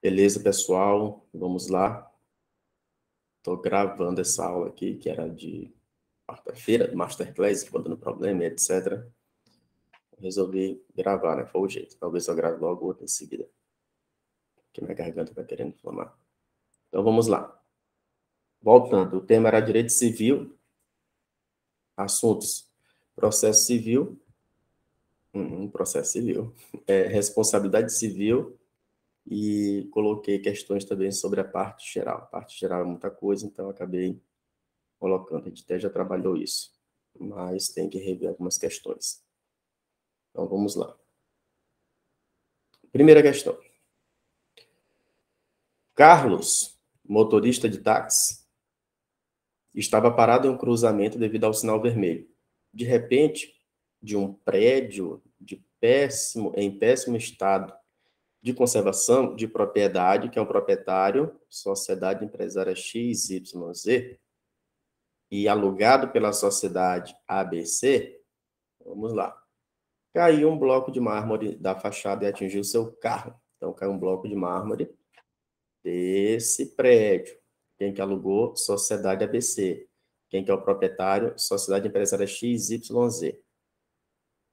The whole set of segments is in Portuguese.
Beleza, pessoal? Vamos lá. Estou gravando essa aula aqui, que era de quarta-feira, do Masterclass, que dando problema, etc. Resolvi gravar, né? Foi o jeito. Talvez eu grave logo outra em seguida, porque minha garganta está querendo inflamar. Então, vamos lá. Voltando, o tema era direito civil, assuntos, processo civil, responsabilidade civil, e coloquei questões também sobre a parte geral. A parte geral é muita coisa, então eu acabei colocando. A gente até já trabalhou isso, mas tem que rever algumas questões. Então, vamos lá. Primeira questão. Carlos, motorista de táxi, estava parado em um cruzamento devido ao sinal vermelho. De repente, de um prédio em péssimo estado de conservação de propriedade, que é um proprietário, sociedade empresária XYZ, e alugado pela sociedade ABC, vamos lá. Caiu um bloco de mármore da fachada e atingiu seu carro. Então, caiu um bloco de mármore desse prédio. Quem que alugou? Sociedade ABC. Quem que é o proprietário? Sociedade Empresária XYZ.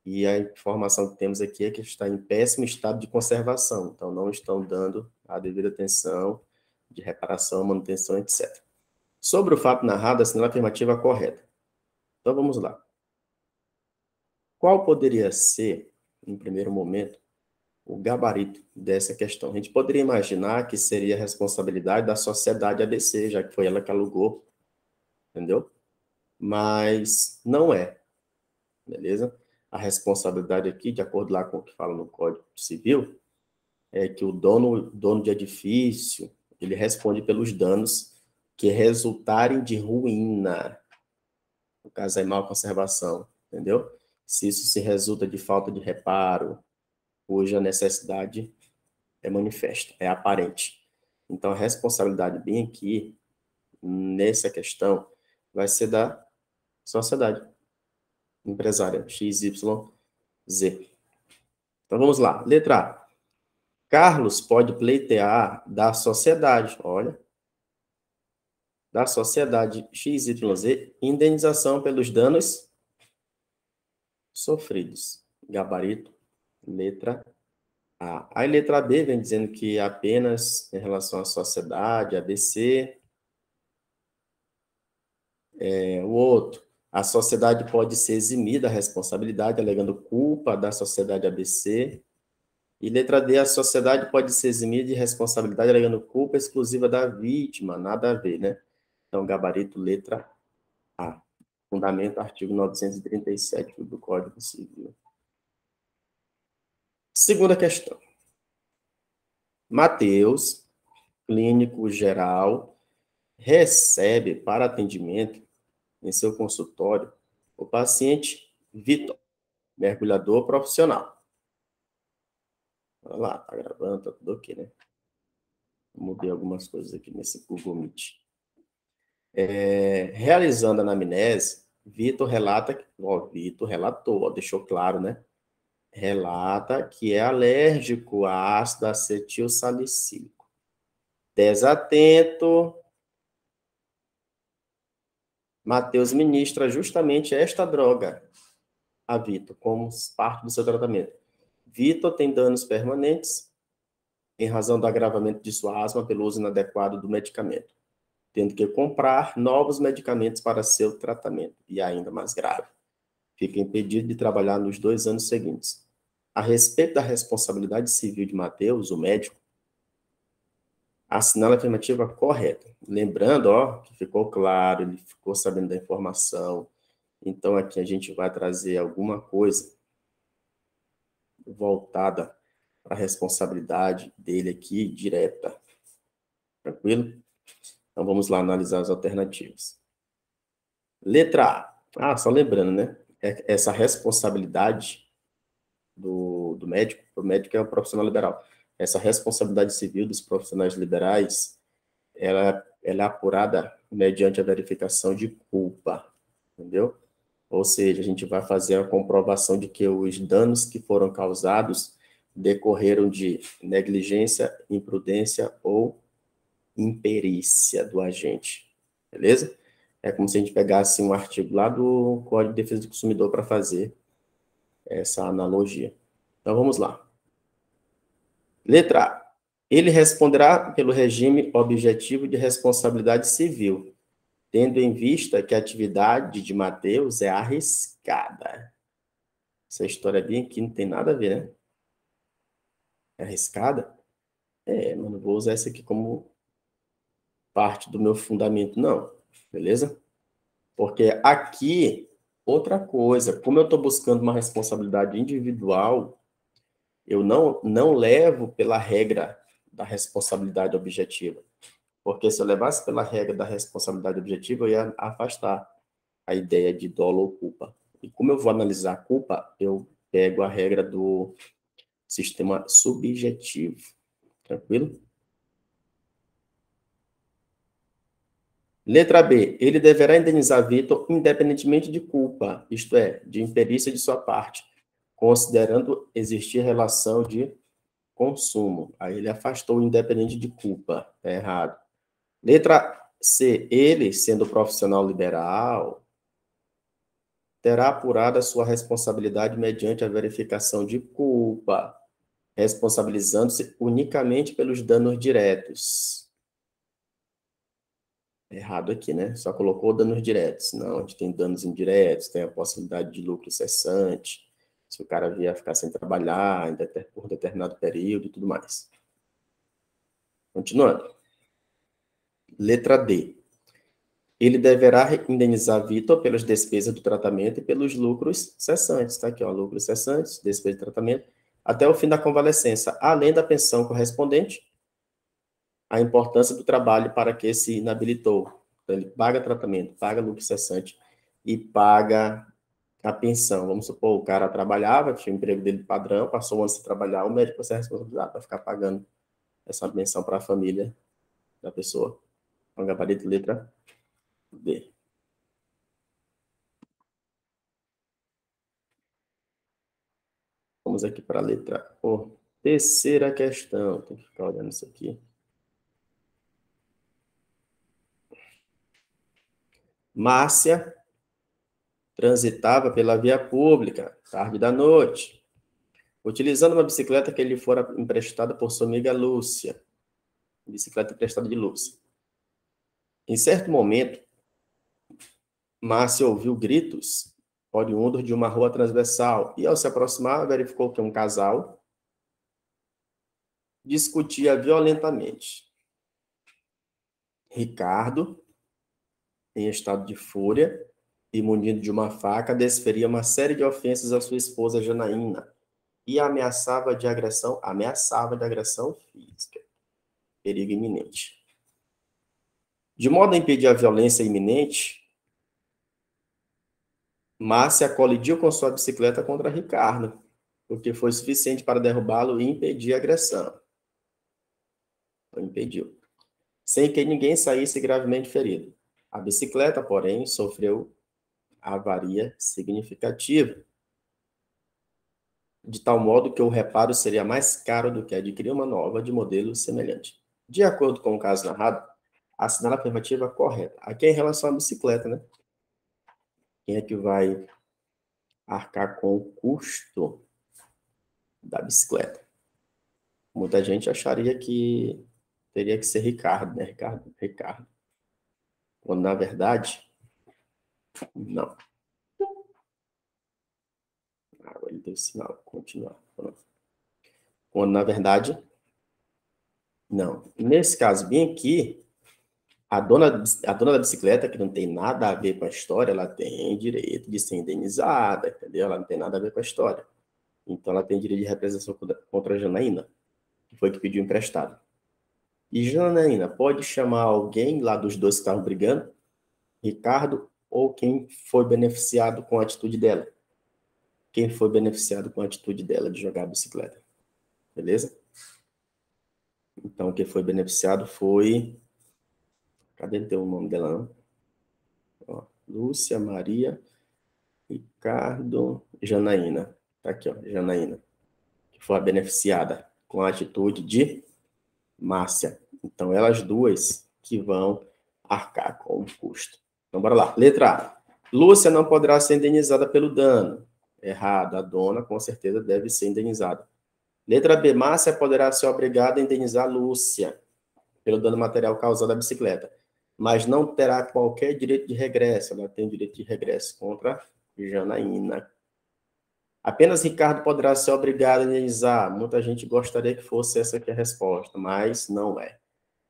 E a informação que temos aqui é que está em péssimo estado de conservação. Então, não estão dando a devida atenção de reparação, manutenção, etc. Sobre o fato narrado, assinale a afirmativa correta. Então, vamos lá. Qual poderia ser, em primeiro momento, o gabarito dessa questão? A gente poderia imaginar que seria a responsabilidade da sociedade ABC, já que foi ela que alugou, entendeu? Mas não é, beleza? A responsabilidade aqui, de acordo lá com o que fala no Código Civil, é que o dono de edifício, ele responde pelos danos que resultarem de ruína, no caso aí, má conservação, entendeu? Se isso se resulta de falta de reparo, cuja necessidade é manifesta, é aparente. Então, a responsabilidade bem aqui, nessa questão, vai ser da sociedade empresária XYZ. Então, vamos lá. Letra A. Carlos pode pleitear da sociedade, olha, da sociedade XYZ, indenização pelos danos sofridos. Gabarito, letra A. Aí, letra B vem dizendo que apenas em relação à sociedade, ABC. O outro, a sociedade pode ser eximida da responsabilidade, alegando culpa da sociedade ABC. E letra D, a sociedade pode ser eximida de responsabilidade, alegando culpa exclusiva da vítima, nada a ver, né? Então, gabarito, letra A. Fundamento, artigo 937 do Código Civil. Segunda questão. Mateus, clínico geral, recebe para atendimento em seu consultório o paciente Vitor, mergulhador profissional. Olha lá, tá gravando, tá tudo ok, né? Mudei algumas coisas aqui nesse Google Meet. Realizando a anamnese, Vitor relata, Vitor relatou, deixou claro, né? Relata que é alérgico a ácido acetil salicílico. Desatento, Mateus ministra justamente esta droga a Vitor, como parte do seu tratamento. Vitor tem danos permanentes em razão do agravamento de sua asma pelo uso inadequado do medicamento, tendo que comprar novos medicamentos para seu tratamento, e ainda mais grave, fica impedido de trabalhar nos 2 anos seguintes. A respeito da responsabilidade civil de Mateus, o médico, assinala a afirmativa correta. Lembrando, ó, que ficou claro, ele ficou sabendo da informação. Então, aqui a gente vai trazer alguma coisa voltada para a responsabilidade dele aqui, direta. Tranquilo? Então, vamos lá analisar as alternativas. Letra A. Só lembrando, né? Essa responsabilidade do médico, o médico é um profissional liberal. Essa responsabilidade civil dos profissionais liberais, ela é apurada mediante a verificação de culpa, entendeu? Ou seja, a gente vai fazer a comprovação de que os danos que foram causados decorreram de negligência, imprudência ou imperícia do agente. Beleza? É como se a gente pegasse um artigo lá do Código de Defesa do Consumidor para fazer essa analogia. Então, vamos lá. Letra A. Ele responderá pelo regime objetivo de responsabilidade civil, tendo em vista que a atividade de Mateus é arriscada. Essa história bem aqui não tem nada a ver, né? É arriscada? Mas não vou usar essa aqui como parte do meu fundamento, não. Beleza? Porque aqui, outra coisa, como eu estou buscando uma responsabilidade individual, eu não levo pela regra da responsabilidade objetiva. Porque se eu levasse pela regra da responsabilidade objetiva, eu ia afastar a ideia de dolo ou culpa. E como eu vou analisar a culpa, eu pego a regra do sistema subjetivo. Tranquilo? Letra B. Ele deverá indenizar Vitor independentemente de culpa, isto é, de imperícia de sua parte, considerando existir relação de consumo. Aí ele afastou o independente de culpa. Está errado. Letra C. Ele, sendo profissional liberal, terá apurado a sua responsabilidade mediante a verificação de culpa, responsabilizando-se unicamente pelos danos diretos. Errado aqui, né? Só colocou danos diretos. Não, a gente tem danos indiretos, tem a possibilidade de lucro cessante, se o cara vier a ficar sem trabalhar por determinado período e tudo mais. Continuando. Letra D. Ele deverá indenizar Vitor pelas despesas do tratamento e pelos lucros cessantes. Tá aqui, ó, lucros cessantes, despesa de tratamento, até o fim da convalescença, além da pensão correspondente, a importância do trabalho para que se inabilitou. Então, ele paga tratamento, paga lucro cessante e paga a pensão. Vamos supor, o cara trabalhava, tinha o emprego dele padrão, passou um ano sem trabalhar, o médico vai ser responsabilizado para ficar pagando essa pensão para a família da pessoa. Então, gabarito letra B. Vamos aqui para a letra O. Terceira questão. Tem que ficar olhando isso aqui. Márcia transitava pela via pública, tarde da noite, utilizando uma bicicleta que lhe fora emprestada por sua amiga Lúcia. Bicicleta emprestada de Lúcia. Em certo momento, Márcia ouviu gritos oriundos de uma rua transversal e, ao se aproximar, verificou que um casal discutia violentamente. Ricardo, em estado de fúria e munido de uma faca, desferia uma série de ofensas à sua esposa Janaína e ameaçava de agressão física. Perigo iminente. De modo a impedir a violência iminente, Márcia colidiu com sua bicicleta contra Ricardo, o que foi suficiente para derrubá-lo e impedir a agressão. Impediu. Sem que ninguém saísse gravemente ferido. A bicicleta, porém, sofreu avaria significativa, de tal modo que o reparo seria mais caro do que adquirir uma nova de modelo semelhante. De acordo com o caso narrado, assinala a afirmativa correta. Aqui é em relação à bicicleta, né? Quem é que vai arcar com o custo da bicicleta? Muita gente acharia que teria que ser Ricardo, né? Ricardo. Quando, na verdade, não. Agora ele deu sinal. Continuar. Quando, na verdade, não. Nesse caso, bem aqui, a dona da bicicleta, que não tem nada a ver com a história, ela tem direito de ser indenizada, entendeu? Ela não tem nada a ver com a história. Então, ela tem direito de representação contra a Janaína, que foi que pediu emprestado. E Janaína pode chamar alguém lá dos dois que estavam brigando, Ricardo, ou quem foi beneficiado com a atitude dela. Quem foi beneficiado com a atitude dela de jogar a bicicleta. Beleza? Então, quem foi beneficiado foi... Cadê o nome dela, não? Ó, Lúcia, Maria, Ricardo, Janaína. Tá aqui, ó, Janaína. que foi a beneficiada com a atitude de Márcia. Então, elas duas que vão arcar com o custo. Então, bora lá. Letra A. Lúcia não poderá ser indenizada pelo dano. Errado. A dona, com certeza, deve ser indenizada. Letra B. Márcia poderá ser obrigada a indenizar Lúcia pelo dano material causado à bicicleta, mas não terá qualquer direito de regresso. Ela tem direito de regresso contra Janaína. Apenas Ricardo poderá ser obrigado a indenizar. Muita gente gostaria que fosse essa aqui a resposta, mas não é.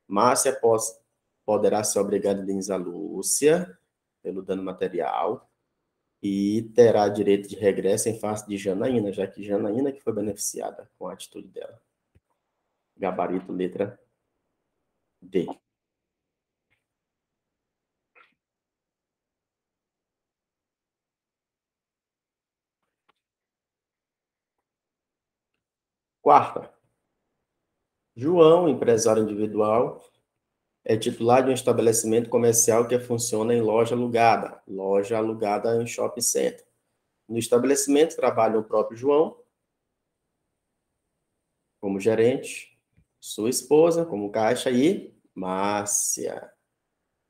Márcia poderá ser obrigada a indenizar Lúcia pelo dano material e terá direito de regresso em face de Janaína, já que Janaína que foi beneficiada com a atitude dela. Gabarito, letra D. Quarta. João, empresário individual, é titular de um estabelecimento comercial que funciona em loja alugada em shopping center. No estabelecimento trabalha o próprio João, como gerente, sua esposa, como caixa, e Márcia,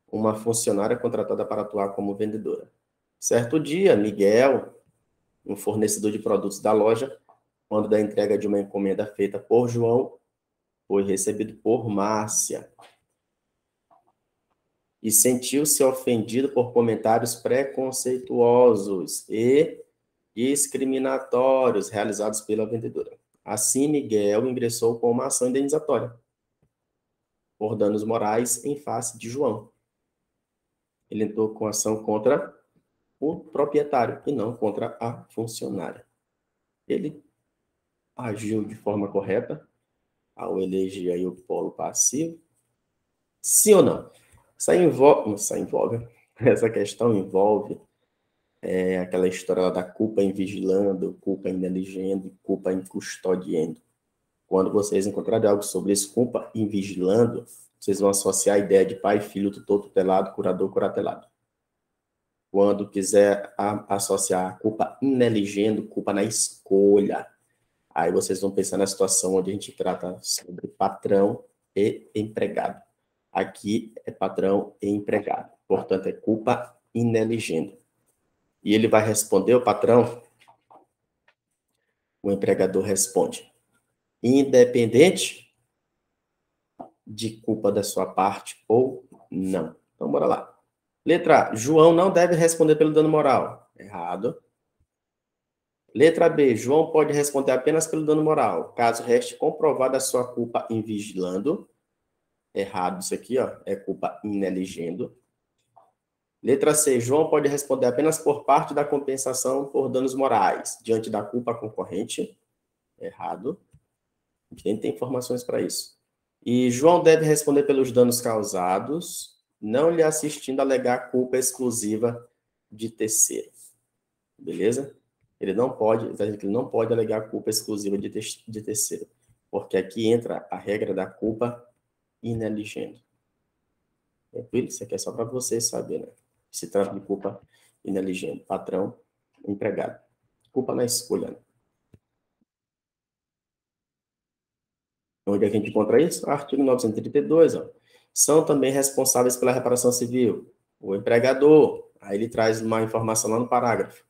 uma funcionária contratada para atuar como vendedora. Certo dia, Miguel, um fornecedor de produtos da loja, quando da entrega de uma encomenda feita por João, foi recebido por Márcia e sentiu-se ofendido por comentários preconceituosos e discriminatórios realizados pela vendedora. Assim, Miguel ingressou com uma ação indenizatória por danos morais em face de João. Ele entrou com ação contra o proprietário e não contra a funcionária. Ele agiu de forma correta ao eleger aí o polo passivo? Sim ou não? Essa questão envolve aquela história lá da culpa em vigilando, culpa em neligendo, culpa em custodiando. Quando vocês encontrarem algo sobre isso, culpa em vigilando, vocês vão associar a ideia de pai, filho, tutor, tutelado, curador, curatelado. Quando quiser associar a culpa em neligendo, culpa na escolha, aí vocês vão pensar na situação onde a gente trata sobre patrão e empregado. Aqui é patrão e empregado. Portanto, é culpa in neligendo. E ele vai responder, o patrão, o empregador responde, independente de culpa da sua parte ou não. Então, bora lá. Letra A, João não deve responder pelo dano moral. Errado. Letra B, João pode responder apenas pelo dano moral, caso reste comprovada a sua culpa em vigilando. Errado isso aqui, ó, é culpa in neligendo. Letra C, João pode responder apenas por parte da compensação por danos morais, diante da culpa concorrente. Errado. A gente nem tem informações para isso. E João deve responder pelos danos causados, não lhe assistindo a alegar culpa exclusiva de terceiro. Beleza? Ele não pode alegar culpa exclusiva de terceiro, porque aqui entra a regra da culpa in neligendo. Tranquilo? Isso aqui é só para vocês saberem, né? Se trata de culpa in neligendo. Patrão, empregado. Culpa na escolha, né? Onde é que a gente encontra isso? Artigo 932, ó. São também responsáveis pela reparação civil o empregador. Aí ele traz uma informação lá no parágrafo.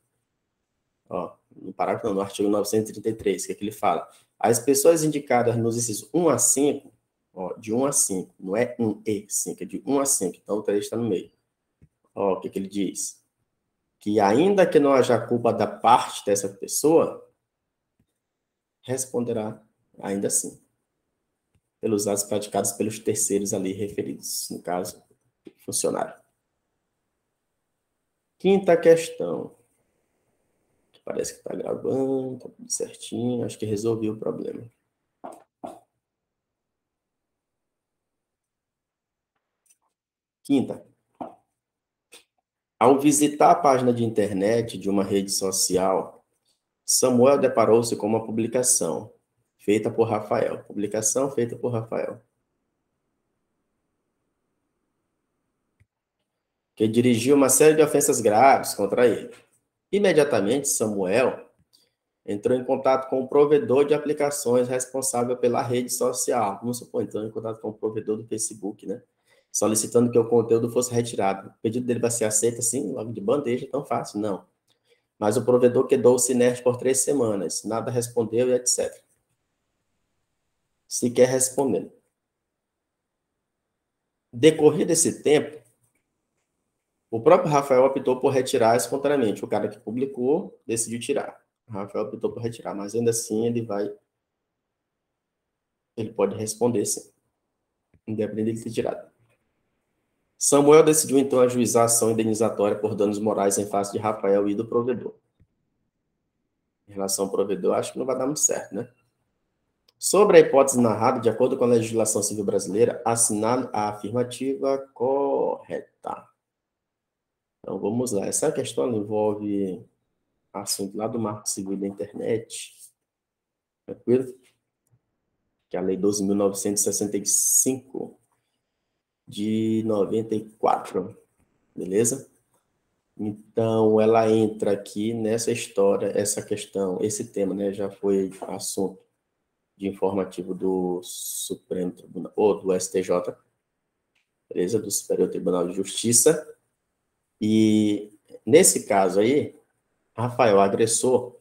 Ó, no parágrafo não, no artigo 933, que é que ele fala. As pessoas indicadas nos incisos 1 a 5, ó, de 1 a 5, não é 1 e 5, é de 1 a 5, então o 3 está no meio. Ó, o que que ele diz? Que ainda que não haja culpa da parte dessa pessoa, responderá ainda assim pelos atos praticados pelos terceiros ali referidos, no caso, funcionário. Quinta questão. Parece que está gravando, está tudo certinho, acho que resolvi o problema. Quinta. Ao visitar a página de internet de uma rede social, Samuel deparou-se com uma publicação feita por Rafael. Publicação feita por Rafael. Que dirigiu uma série de ofensas graves contra ele. Imediatamente, Samuel entrou em contato com o provedor de aplicações responsável pela rede social. Vamos supor, entrou em contato com o provedor do Facebook, né? Solicitando que o conteúdo fosse retirado. O pedido dele vai ser aceito assim, logo de bandeja, tão fácil? Não. Mas o provedor quedou-se inerte por 3 semanas, nada respondeu e etc. Sequer respondendo. Decorrido esse tempo, o próprio Rafael optou por retirar espontaneamente. O cara que publicou decidiu tirar. O Rafael optou por retirar, mas ainda assim ele pode responder sim, independente de ter tirado. Samuel decidiu então ajuizar a ação indenizatória por danos morais em face de Rafael e do provedor. Em relação ao provedor, acho que não vai dar muito certo, né? Sobre a hipótese narrada, de acordo com a legislação civil brasileira, assinale a afirmativa correta. Então, vamos lá. Essa questão envolve assunto lá do Marco Civil da Internet, tranquilo? Que é a Lei 12.965 de 94, beleza? Então, ela entra aqui nessa história, essa questão, esse tema, né, já foi assunto de informativo do Supremo Tribunal, ou do STJ, beleza? Do Superior Tribunal de Justiça. E, nesse caso aí, Rafael, agressor,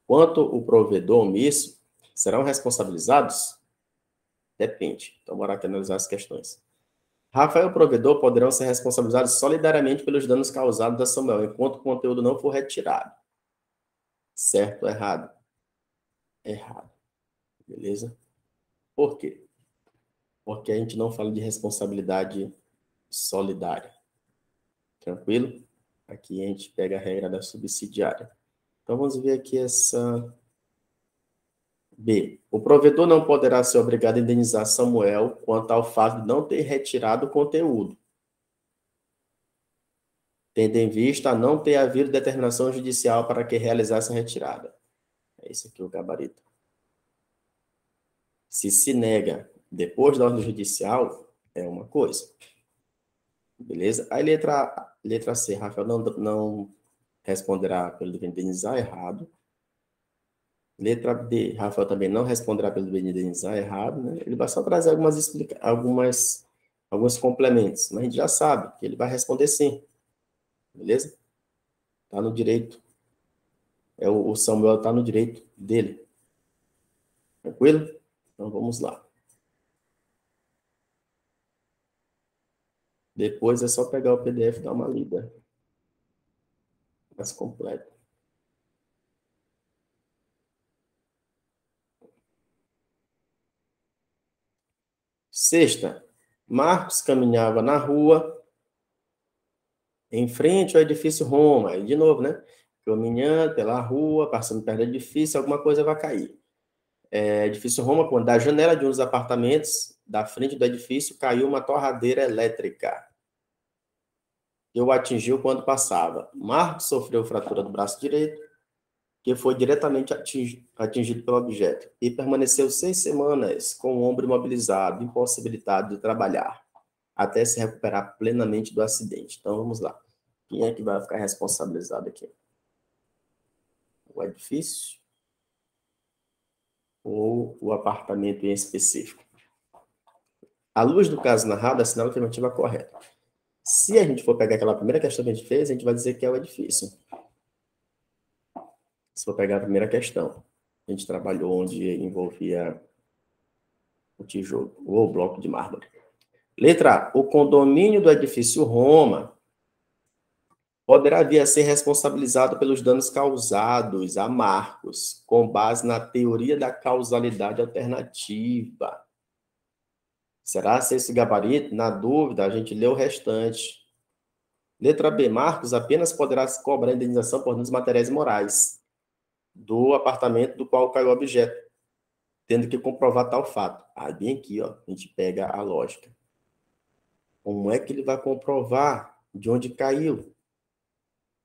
quanto o provedor omisso, serão responsabilizados? Depende. Então, bora aqui analisar as questões. Rafael e o provedor poderão ser responsabilizados solidariamente pelos danos causados a Samuel, enquanto o conteúdo não for retirado. Certo ou errado? Errado. Beleza? Por quê? Porque a gente não fala de responsabilidade solidária. Tranquilo? Aqui a gente pega a regra da subsidiária. Então, vamos ver aqui essa... B. O provedor não poderá ser obrigado a indenizar Samuel quanto ao fato de não ter retirado o conteúdo, tendo em vista a não ter havido determinação judicial para que realizasse a retirada. É esse aqui o gabarito. Se nega depois da ordem judicial, é uma coisa. Beleza? Aí letra C, Rafael não responderá pelo dever de indenizar, errado. Letra D, Rafael também não responderá pelo dever de indenizar, errado, né? Ele vai só trazer alguns complementos, mas a gente já sabe que ele vai responder sim. Beleza? Está no direito. O Samuel está no direito dele. Tranquilo? Então vamos lá. Depois é só pegar o PDF e dar uma lida mais completa. Sexta, Marcos caminhava na rua, em frente ao edifício Roma. E de novo, né? Caminhando pela rua, passando perto do edifício, alguma coisa vai cair. Edifício Roma, quando da janela de um dos apartamentos, da frente do edifício, caiu uma torradeira elétrica. Que o atingiu quando passava. Marcos sofreu fratura do braço direito, que foi diretamente atingido pelo objeto, e permaneceu 6 semanas com o ombro imobilizado, impossibilitado de trabalhar, até se recuperar plenamente do acidente. Então, vamos lá. Quem é que vai ficar responsabilizado aqui? O edifício ou o apartamento em específico? À luz do caso narrado, assinala a afirmativa correta. Se a gente for pegar aquela primeira questão que a gente fez, a gente vai dizer que é o edifício. Se for pegar a primeira questão, a gente trabalhou onde envolvia o tijolo ou o bloco de mármore. Letra A. O condomínio do edifício Roma poderá vir a ser responsabilizado pelos danos causados a Marcos, com base na teoria da causalidade alternativa. Será se esse gabarito? Na dúvida, a gente lê o restante. Letra B. Marcos apenas poderá cobrar indenização por danos materiais e morais do apartamento do qual caiu o objeto, tendo que comprovar tal fato. Ah, bem aqui, ó, a gente pega a lógica. Como é que ele vai comprovar de onde caiu?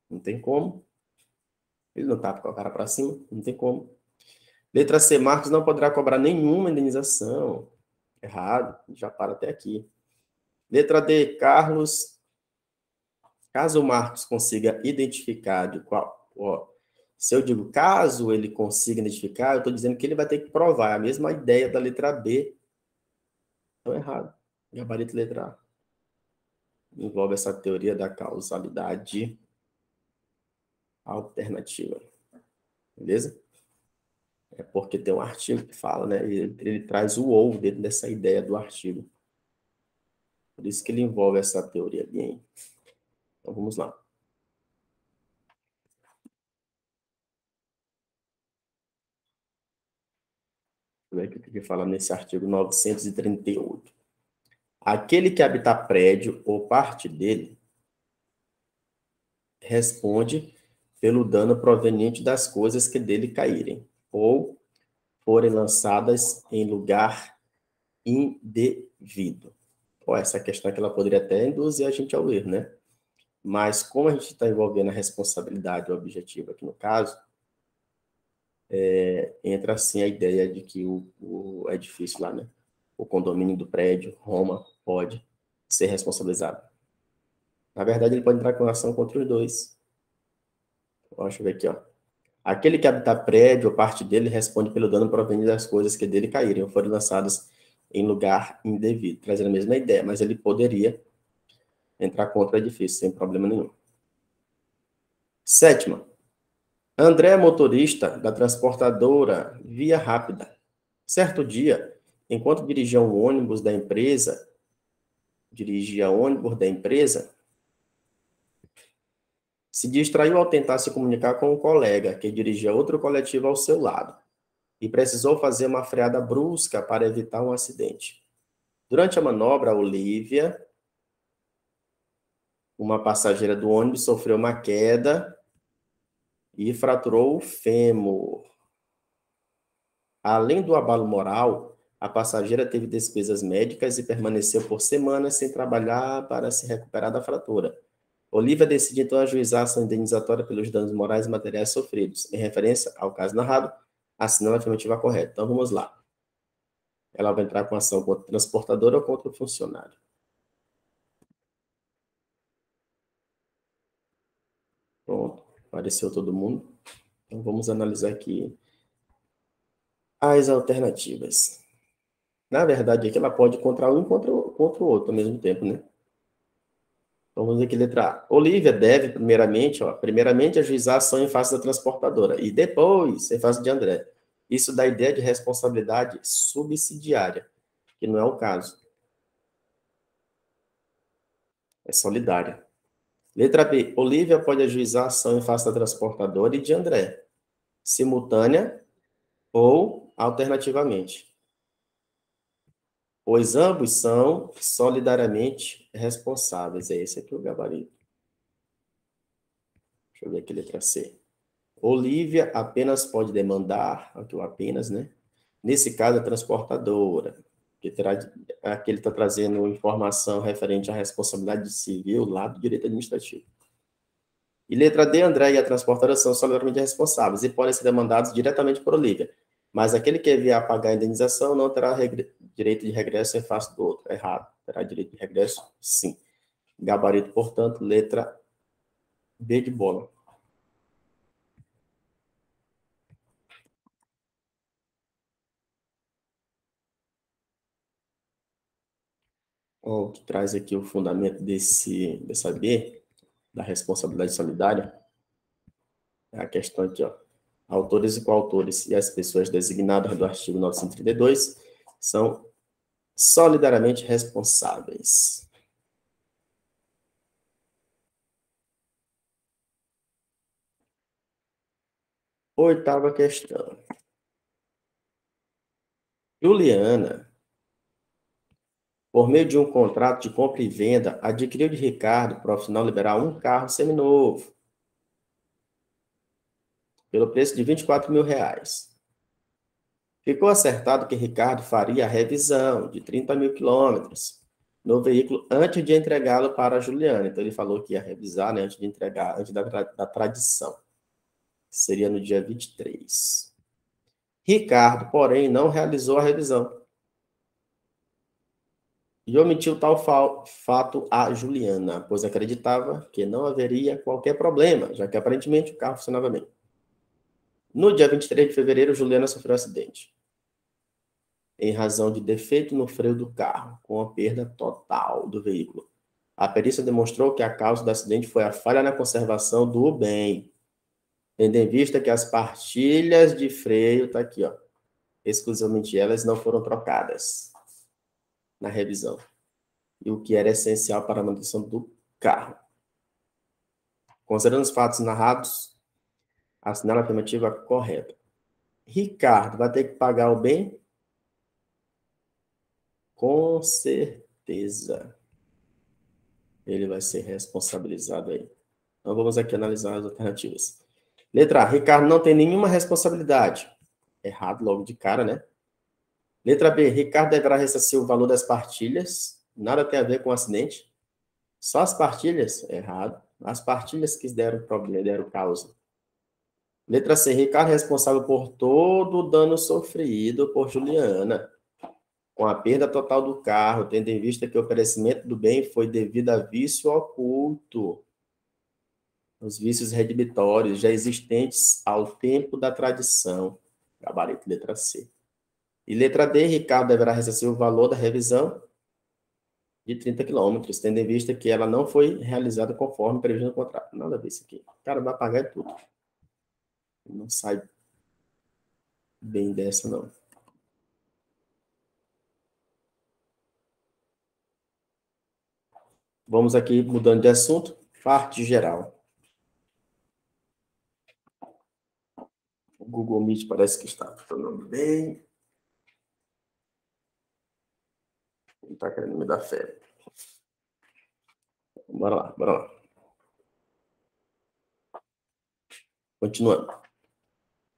Não tem como. Ele não está com a cara para cima, não tem como. Letra C, Marcos não poderá cobrar nenhuma indenização. Errado, já para até aqui. Letra D, Carlos, caso o Marcos consiga identificar de qual... Ó, Se eu digo caso ele consiga identificar, eu estou dizendo que ele vai ter que provar. A mesma ideia da letra B. Então, errado. Gabarito letra A. Envolve essa teoria da causalidade alternativa. Beleza? É porque tem um artigo que fala, né? Ele traz o ou dentro dessa ideia do artigo. Por isso que ele envolve essa teoria bem. Então, vamos lá. Deixa eu ver o que fala nesse artigo 938. Aquele que habitar prédio ou parte dele responde pelo dano proveniente das coisas que dele caírem ou forem lançadas em lugar indevido. Essa questão aqui ela poderia até induzir a gente ao erro, né? Mas como a gente está envolvendo a responsabilidade objetiva aqui no caso, entra assim a ideia de que o edifício lá, né? O condomínio do prédio, Roma, pode ser responsabilizado. Na verdade, ele pode entrar com ação contra os dois. Deixa eu ver aqui, ó. Aquele que habitar prédio ou parte dele responde pelo dano proveniente das coisas que dele caírem ou forem lançadas em lugar indevido. Trazendo a mesma ideia, mas ele poderia entrar contra o edifício sem problema nenhum. Sétima. André é motorista da transportadora Via Rápida. Certo dia, enquanto dirigia ônibus da empresa, se distraiu ao tentar se comunicar com um colega que dirigia outro coletivo ao seu lado e precisou fazer uma freada brusca para evitar um acidente. Durante a manobra, Olivia, uma passageira do ônibus, sofreu uma queda e fraturou o fêmur. Além do abalo moral, a passageira teve despesas médicas e permaneceu por semanas sem trabalhar para se recuperar da fratura. Olivia decide então ajuizar a ação indenizatória pelos danos morais e materiais sofridos. Em referência ao caso narrado, assinando a afirmativa correta. Então, vamos lá. Ela vai entrar com ação contra o transportador ou contra o funcionário. Pronto. Apareceu todo mundo. Então, vamos analisar aqui as alternativas. Na verdade, aqui ela pode ir contra um e contra o outro ao mesmo tempo, né? Então, vamos ver aqui, letra A. Olivia deve, primeiramente, ajuizar a ação em face da transportadora e depois em face de André. Isso dá a ideia de responsabilidade subsidiária, que não é o caso. É solidária. Letra B. Olivia pode ajuizar a ação em face da transportadora e de André, simultânea ou alternativamente, pois ambos são solidariamente responsáveis. É esse aqui o gabarito. Deixa eu ver aqui, letra C. Olivia apenas pode demandar, aqui o apenas, né? Nesse caso, a transportadora, aqui ele está trazendo informação referente à responsabilidade civil lá do direito administrativo. E letra D, André e a transportadora são solidariamente responsáveis e podem ser demandados diretamente por Olivia. Mas aquele que vier pagar a indenização não terá direito de regresso em face do outro. Errado. Terá direito de regresso? Sim. Gabarito, portanto, letra B de bola. O que traz aqui o fundamento dessa B, da responsabilidade solidária, é a questão aqui, ó. Autores e coautores e as pessoas designadas do artigo 932 são solidariamente responsáveis. Oitava questão. Juliana, por meio de um contrato de compra e venda, adquiriu de Ricardo, profissional liberal, um carro seminovo, pelo preço de R$ 24.000. Ficou acertado que Ricardo faria a revisão de 30 mil quilômetros no veículo antes de entregá-lo para a Juliana. Então, ele falou que ia revisar, né, antes de entregar, antes da tradição. Seria no dia 23. Ricardo, porém, não realizou a revisão e omitiu tal fato a Juliana, pois acreditava que não haveria qualquer problema, já que aparentemente o carro funcionava bem. No dia 23 de fevereiro, Juliana sofreu um acidente, em razão de defeito no freio do carro, com a perda total do veículo. A perícia demonstrou que a causa do acidente foi a falha na conservação do bem, tendo em vista que as pastilhas de freio, tá aqui, ó, exclusivamente elas não foram trocadas na revisão, e o que era essencial para a manutenção do carro. Considerando os fatos narrados, assinala a afirmativa correta. Ricardo vai ter que pagar o bem? Com certeza. Ele vai ser responsabilizado aí. Então, vamos aqui analisar as alternativas. Letra A. Ricardo não tem nenhuma responsabilidade. Errado logo de cara, né? Letra B. Ricardo deverá ressarcir o valor das partilhas. Nada tem a ver com o acidente. Só as partilhas? Errado. As partilhas que deram problema, deram causa. Letra C. Ricardo é responsável por todo o dano sofrido por Juliana, com a perda total do carro, tendo em vista que o oferecimento do bem foi devido a vício oculto. Os vícios redibitórios já existentes ao tempo da tradição. Gabarito, letra C. E letra D, Ricardo deverá ressarcir o valor da revisão de 30 quilômetros, tendo em vista que ela não foi realizada conforme previsto no contrato. Nada a ver isso aqui. O cara vai pagar tudo. Não sai bem dessa, não. Vamos aqui mudando de assunto. Parte geral. O Google Meet parece que está funcionando bem. Não está querendo me dar fé. Bora lá, bora lá. Continuando.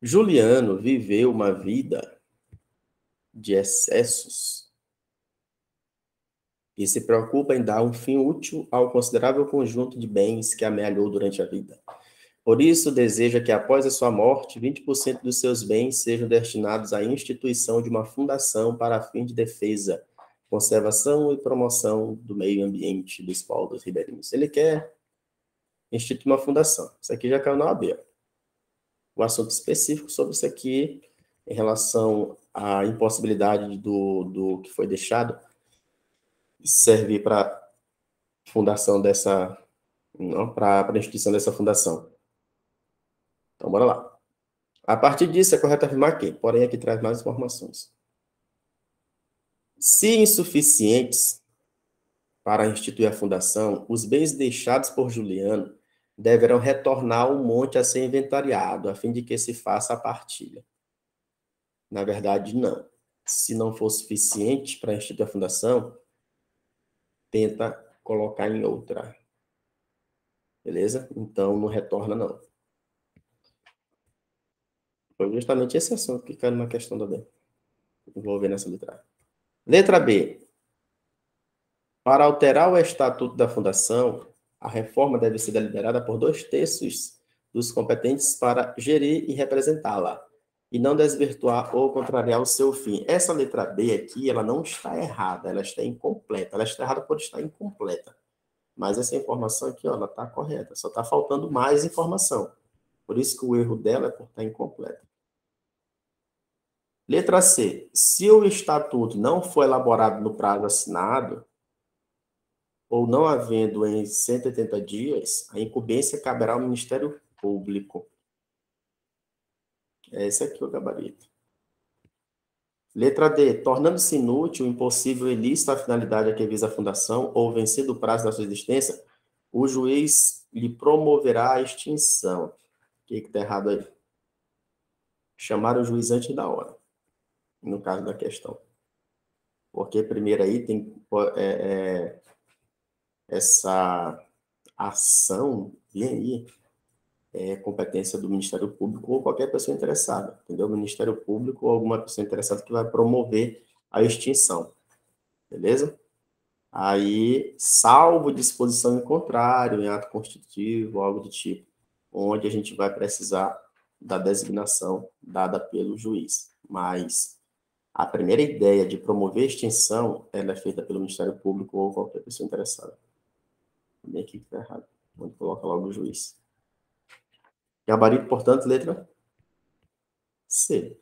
Juliano viveu uma vida de excessos e se preocupa em dar um fim útil ao considerável conjunto de bens que amealhou durante a vida. Por isso, deseja que, após a sua morte, 20% dos seus bens sejam destinados à instituição de uma fundação para fim de defesa, conservação e promoção do meio ambiente dos povos ribeirinhos. Ele quer instituir uma fundação. Isso aqui já caiu na OAB. O assunto específico sobre isso aqui, em relação à impossibilidade do que foi deixado, servir para fundação dessa, não, para a instituição dessa fundação. Então, bora lá. A partir disso, é correto afirmar que, porém, aqui traz mais informações. Se insuficientes para instituir a fundação, os bens deixados por Juliano deverão retornar ao monte a ser inventariado, a fim de que se faça a partilha. Na verdade, não. Se não for suficiente para instituir a fundação, tenta colocar em outra. Beleza? Então, não retorna, não. Foi justamente esse assunto que caiu na questão da B. Envolvendo essa letra. Letra B. Para alterar o estatuto da fundação, a reforma deve ser deliberada por 2/3 dos competentes para gerir e representá-la, e não desvirtuar ou contrariar o seu fim. Essa letra B aqui, ela não está errada, ela está incompleta. Ela está errada por estar incompleta. Mas essa informação aqui, ó, ela está correta. Só está faltando mais informação. Por isso que o erro dela é por estar incompleta. Letra C. Se o estatuto não for elaborado no prazo assinado, ou não havendo em 180 dias, a incumbência caberá ao Ministério Público. Esse aqui é o gabarito. Letra D. Tornando-se inútil, impossível, ilícito a finalidade a que visa a fundação, ou vencido o prazo da sua existência, o juiz lhe promoverá a extinção. O que está errado aí? Chamar o juiz antes da hora, no caso da questão. Porque primeiro aí tem essa ação, vem aí, competência do Ministério Público ou qualquer pessoa interessada, entendeu? O Ministério Público ou alguma pessoa interessada que vai promover a extinção, beleza? Aí, salvo disposição em contrário, em ato constitutivo, algo do tipo, onde a gente vai precisar da designação dada pelo juiz. Mas a primeira ideia de promover a extinção, ela é feita pelo Ministério Público ou qualquer pessoa interessada. Bem aqui que está errado. Onde coloca logo o juiz. Gabarito, portanto, letra C.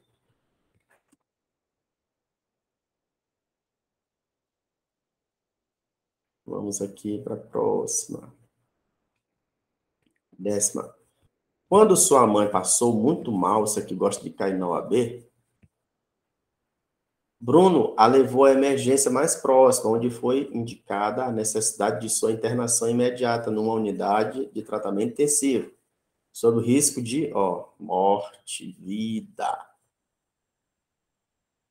Vamos aqui para a próxima. 10ª. Quando sua mãe passou muito mal, você que gosta de cair na OAB, Bruno a levou à emergência mais próxima, onde foi indicada a necessidade de sua internação imediata numa unidade de tratamento intensivo, sob o risco de, morte, vida.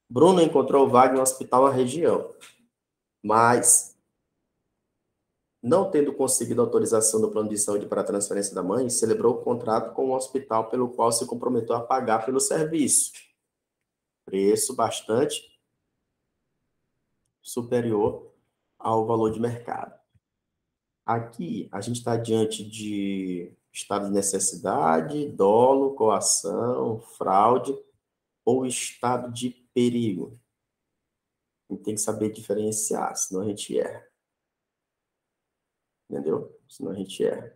Bruno encontrou vaga no hospital na região, mas, não tendo conseguido autorização do plano de saúde para a transferência da mãe, celebrou o contrato com o hospital pelo qual se comprometeu a pagar pelo serviço. Preço bastante superior ao valor de mercado. Aqui, a gente está diante de estado de necessidade, dolo, coação, fraude ou estado de perigo. A gente tem que saber diferenciar, senão a gente erra. Entendeu? Senão a gente erra.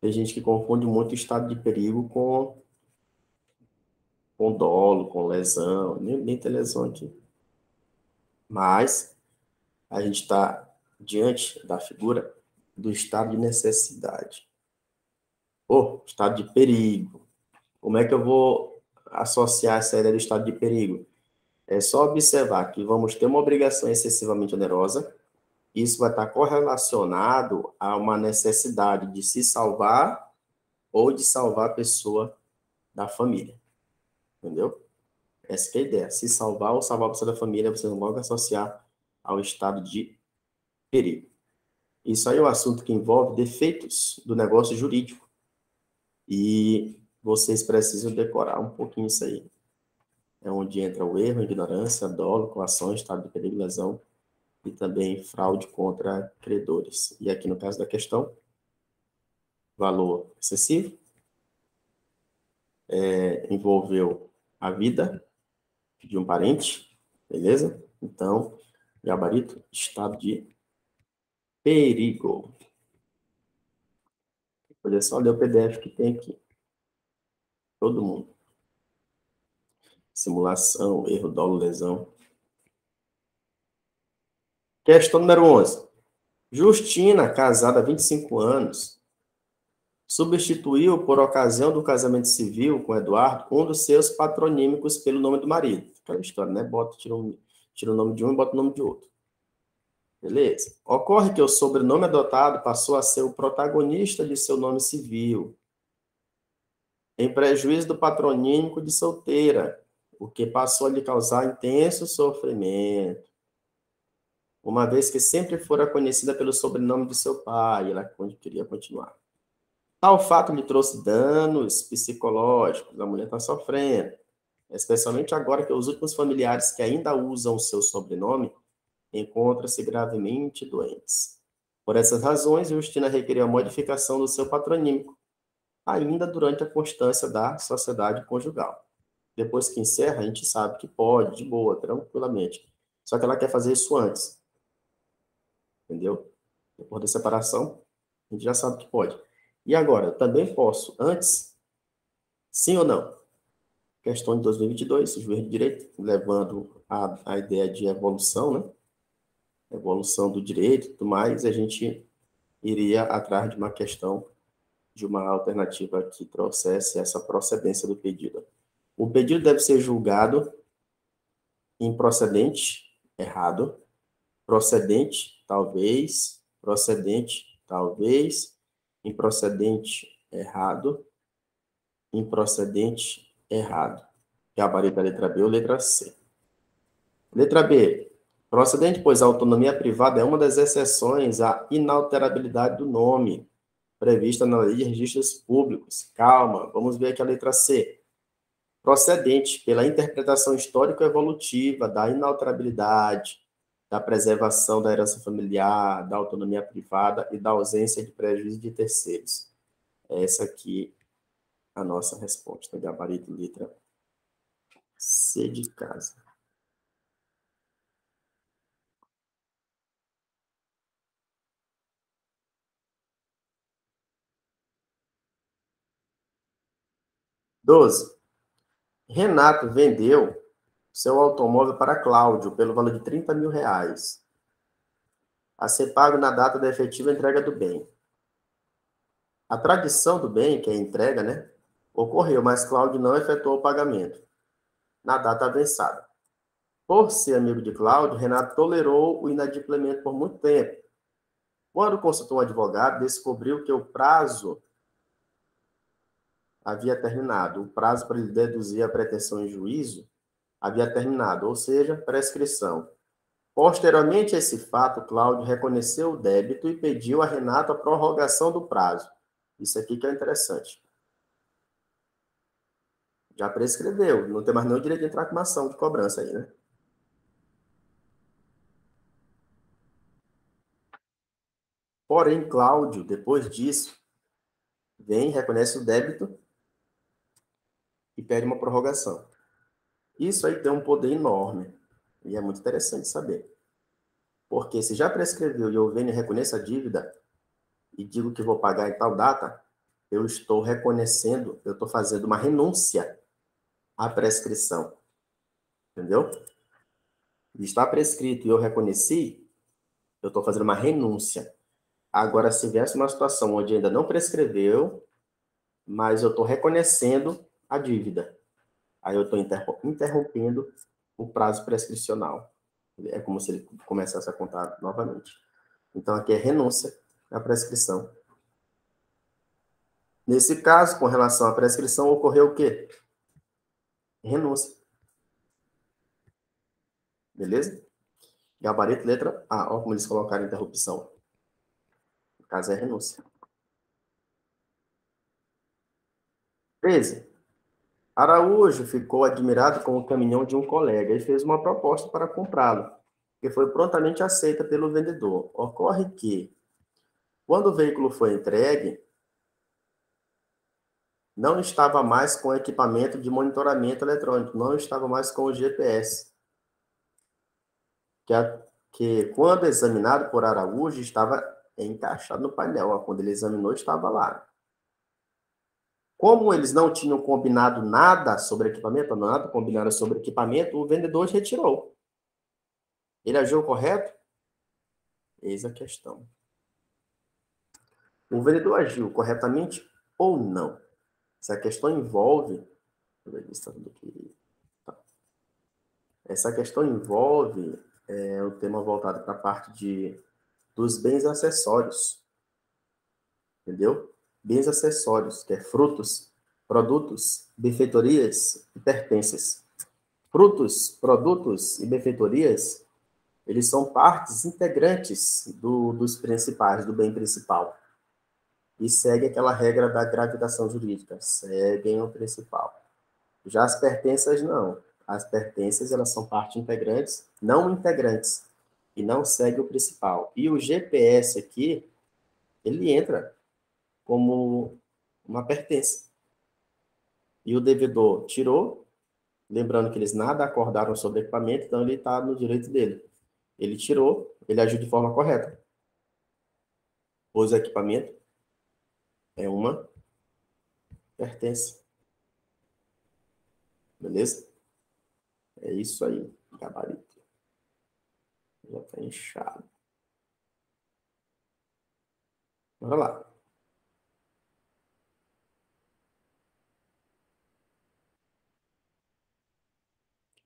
Tem gente que confunde muito o estado de perigo com dolo, com lesão. Nem tem lesão aqui. Mas a gente está diante da figura do estado de necessidade. Ou estado de perigo. Como é que eu vou associar essa ideia do estado de perigo? É só observar que vamos ter uma obrigação excessivamente onerosa. Isso vai estar correlacionado a uma necessidade de se salvar ou de salvar a pessoa da família. Entendeu? Essa é a ideia. Se salvar ou salvar a pessoa da família, você não pode associar ao estado de perigo. Isso aí é um assunto que envolve defeitos do negócio jurídico. E vocês precisam decorar um pouquinho isso aí. É onde entra o erro, a ignorância, dolo, coação, estado de perigo, lesão e também fraude contra credores. E aqui no caso da questão, valor excessivo, envolveu a vida de um parente, beleza? Então, gabarito, estado de perigo. Poder só ler o PDF que tem aqui. Todo mundo. Simulação, erro, dolo, lesão. Questão número 11. Justina, casada há 25 anos, substituiu, por ocasião do casamento civil com Eduardo, um dos seus patronímicos pelo nome do marido. Aquela história, né? Tira o nome de um e bota o nome de outro. Beleza? Ocorre que o sobrenome adotado passou a ser o protagonista de seu nome civil, em prejuízo do patronímico de solteira, o que passou a lhe causar intenso sofrimento, uma vez que sempre fora conhecida pelo sobrenome de seu pai, ela queria continuar. Tal fato lhe trouxe danos psicológicos, a mulher está sofrendo, especialmente agora que os últimos familiares que ainda usam o seu sobrenome encontram-se gravemente doentes. Por essas razões, Justina requeriu a modificação do seu patronímico, ainda durante a constância da sociedade conjugal. Depois que encerra, a gente sabe que pode, de boa, tranquilamente. Só que ela quer fazer isso antes. Entendeu? Depois da separação, a gente já sabe que pode. E agora, eu também posso, antes, sim ou não? Questão de 2022, o juiz de direito, levando a ideia de evolução, né? Evolução do direito e tudo mais, a gente iria atrás de uma questão, de uma alternativa que trouxesse essa procedência do pedido. O pedido deve ser julgado improcedente, errado, procedente, talvez, improcedente, errado, improcedente, errado. Gabarito da letra B ou letra C. Letra B. Procedente, pois a autonomia privada é uma das exceções à inalterabilidade do nome, prevista na Lei de Registros Públicos. Calma, vamos ver aqui a letra C. Procedente, pela interpretação histórico-evolutiva da inalterabilidade, da preservação da herança familiar, da autonomia privada e da ausência de prejuízo de terceiros. Essa aqui é a nossa resposta. Gabarito, letra C de casa. Doze. Renato vendeu seu automóvel para Cláudio pelo valor de R$ 30.000, a ser pago na data da efetiva entrega do bem. A tradição do bem, que é a entrega, né, ocorreu, mas Cláudio não efetuou o pagamento na data avançada. Por ser amigo de Cláudio, Renato tolerou o inadimplemento por muito tempo. Quando consultou um advogado, descobriu que o prazo havia terminado. O prazo para ele deduzir a pretensão em juízo havia terminado, ou seja, prescrição. Posteriormente a esse fato, Cláudio reconheceu o débito e pediu a Renato a prorrogação do prazo. Isso aqui que é interessante. Já prescreveu, não tem mais nenhum direito de entrar com uma ação de cobrança aí, né? Porém, Cláudio, depois disso, vem, reconhece o débito e pede uma prorrogação. Isso aí tem um poder enorme e é muito interessante saber. Porque se já prescreveu e eu venho e reconheço a dívida e digo que vou pagar em tal data, eu estou reconhecendo, eu estou fazendo uma renúncia à prescrição. Entendeu? Está prescrito e eu reconheci, eu estou fazendo uma renúncia. Agora, se viesse uma situação onde ainda não prescreveu, mas eu estou reconhecendo a dívida, aí eu estou interrompendo o prazo prescricional. É como se ele começasse a contar novamente. Então, aqui é renúncia à prescrição. Nesse caso, com relação à prescrição, ocorreu o quê? Renúncia. Beleza? Gabarito, letra A. Olha como eles colocaram interrupção. No caso, é renúncia. 13. Araújo ficou admirado com o caminhão de um colega e fez uma proposta para comprá-lo, que foi prontamente aceita pelo vendedor. Ocorre que, quando o veículo foi entregue, não estava mais com equipamento de monitoramento eletrônico, não estava mais com o GPS, que quando examinado por Araújo, estava encaixado no painel. Quando ele examinou, estava lá. Como eles não tinham combinado nada sobre equipamento, nada combinado sobre equipamento, o vendedor retirou. Ele agiu correto? Eis a questão. O vendedor agiu corretamente ou não? Essa questão envolve... Essa questão envolve o tema voltado para a parte dos bens acessórios. Entendeu? Bens acessórios, que é frutos, produtos, benfeitorias e pertences. Frutos, produtos e benfeitorias, eles são partes integrantes dos principais, do bem principal. E segue aquela regra da gravitação jurídica, seguem o principal. Já as pertenças, não. As pertenças, elas são partes integrantes, não integrantes, e não segue o principal. E o GPS aqui, ele entra como uma pertença. E o devedor tirou, lembrando que eles nada acordaram sobre equipamento, então ele está no direito dele. Ele tirou, ele agiu de forma correta. Pois o equipamento é uma pertença. Beleza? É isso aí, gabarito. Já está inchado. Bora lá.